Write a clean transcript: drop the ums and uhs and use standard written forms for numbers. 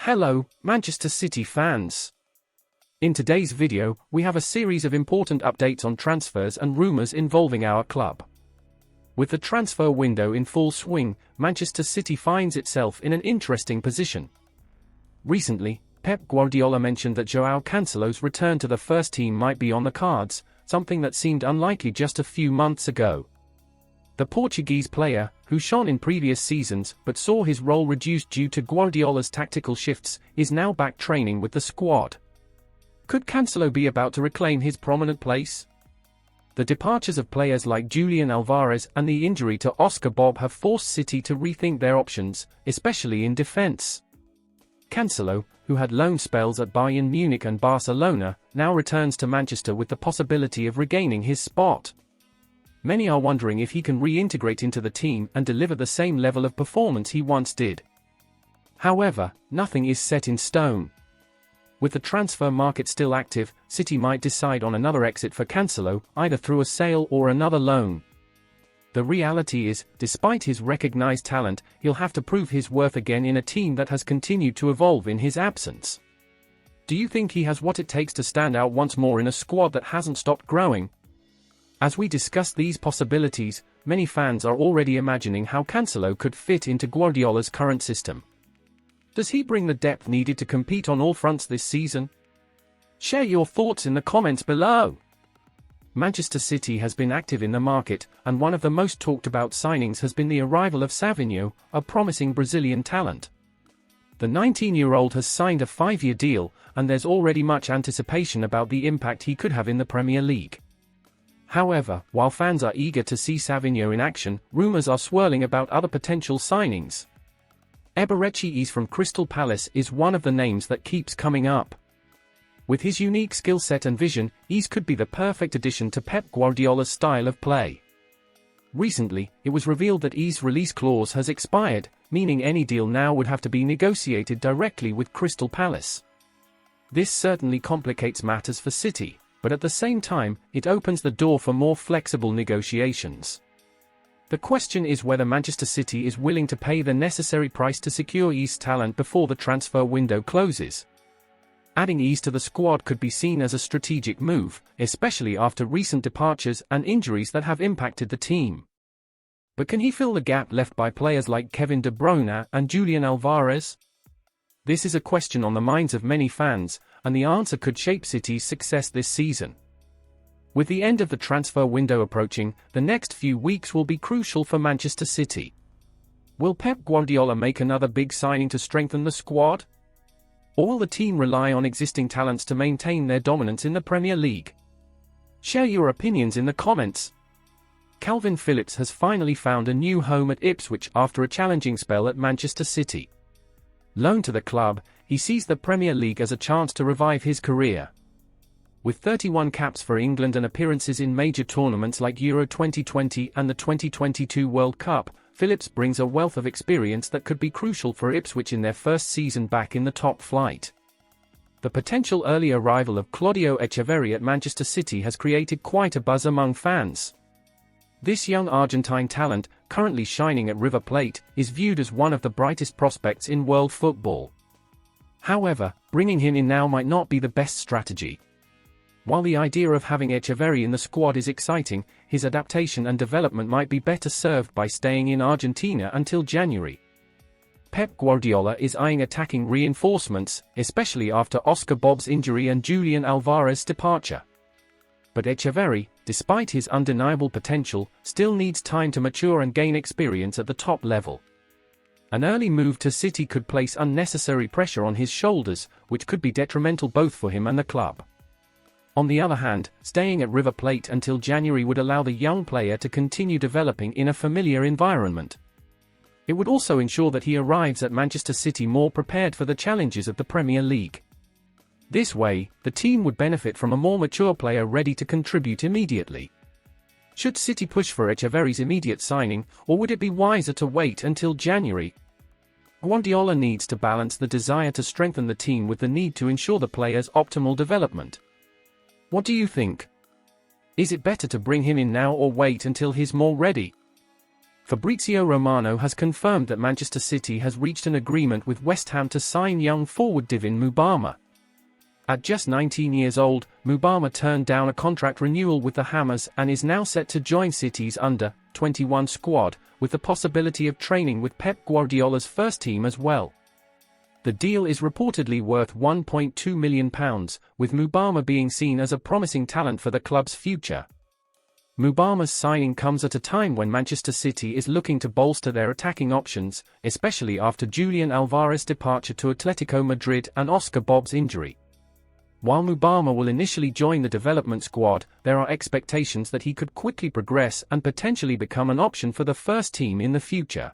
Hello, Manchester City fans. In today's video, we have a series of important updates on transfers and rumours involving our club. With the transfer window in full swing, Manchester City finds itself in an interesting position. Recently, Pep Guardiola mentioned that João Cancelo's return to the first team might be on the cards, something that seemed unlikely just a few months ago. The Portuguese player, who shone in previous seasons but saw his role reduced due to Guardiola's tactical shifts, is now back training with the squad. Could Cancelo be about to reclaim his prominent place? The departures of players like Julian Alvarez and the injury to Oscar Bob have forced City to rethink their options, especially in defence. Cancelo, who had loan spells at Bayern Munich and Barcelona, now returns to Manchester with the possibility of regaining his spot. Many are wondering if he can reintegrate into the team and deliver the same level of performance he once did. However, nothing is set in stone. With the transfer market still active, City might decide on another exit for Cancelo, either through a sale or another loan. The reality is, despite his recognised talent, he'll have to prove his worth again in a team that has continued to evolve in his absence. Do you think he has what it takes to stand out once more in a squad that hasn't stopped growing? As we discuss these possibilities, many fans are already imagining how Cancelo could fit into Guardiola's current system. Does he bring the depth needed to compete on all fronts this season? Share your thoughts in the comments below. Manchester City has been active in the market, and one of the most talked about signings has been the arrival of Savinho, a promising Brazilian talent. The 19-year-old has signed a 5-year deal, and there's already much anticipation about the impact he could have in the Premier League. However, while fans are eager to see Savinho in action, rumours are swirling about other potential signings. Echeverri from Crystal Palace is one of the names that keeps coming up. With his unique skill set and vision, Eze could be the perfect addition to Pep Guardiola's style of play. Recently, it was revealed that Eze's release clause has expired, meaning any deal now would have to be negotiated directly with Crystal Palace. This certainly complicates matters for City, but at the same time, it opens the door for more flexible negotiations. The question is whether Manchester City is willing to pay the necessary price to secure Eze's talent before the transfer window closes. Adding Eze to the squad could be seen as a strategic move, especially after recent departures and injuries that have impacted the team. But can he fill the gap left by players like Kevin De Bruyne and Julian Alvarez? This is a question on the minds of many fans, and the answer could shape City's success this season. With the end of the transfer window approaching, the next few weeks will be crucial for Manchester City. Will Pep Guardiola make another big signing to strengthen the squad? Or will the team rely on existing talents to maintain their dominance in the Premier League? Share your opinions in the comments. Calvin Phillips has finally found a new home at Ipswich after a challenging spell at Manchester City. Loaned to the club, he sees the Premier League as a chance to revive his career. With 31 caps for England and appearances in major tournaments like Euro 2020 and the 2022 World Cup, Phillips brings a wealth of experience that could be crucial for Ipswich in their first season back in the top flight. The potential early arrival of Claudio Echeverri at Manchester City has created quite a buzz among fans. This young Argentine talent, currently shining at River Plate, is viewed as one of the brightest prospects in world football. However, bringing him in now might not be the best strategy. While the idea of having Echeverri in the squad is exciting, his adaptation and development might be better served by staying in Argentina until January. Pep Guardiola is eyeing attacking reinforcements, especially after Oscar Bob's injury and Julian Alvarez's departure. But Echeverri, despite his undeniable potential, still needs time to mature and gain experience at the top level. An early move to City could place unnecessary pressure on his shoulders, which could be detrimental both for him and the club. On the other hand, staying at River Plate until January would allow the young player to continue developing in a familiar environment. It would also ensure that he arrives at Manchester City more prepared for the challenges of the Premier League. This way, the team would benefit from a more mature player ready to contribute immediately. Should City push for Echeverri's immediate signing, or would it be wiser to wait until January? Guardiola needs to balance the desire to strengthen the team with the need to ensure the player's optimal development. What do you think? Is it better to bring him in now or wait until he's more ready? Fabrizio Romano has confirmed that Manchester City has reached an agreement with West Ham to sign young forward Divin Mubama. At just 19 years old, Mubama turned down a contract renewal with the Hammers and is now set to join City's under-21 squad, with the possibility of training with Pep Guardiola's first team as well. The deal is reportedly worth £1.2 million, with Mubama being seen as a promising talent for the club's future. Mubama's signing comes at a time when Manchester City is looking to bolster their attacking options, especially after Julian Alvarez's departure to Atletico Madrid and Oscar Bob's injury. While Mubama will initially join the development squad, there are expectations that he could quickly progress and potentially become an option for the first team in the future.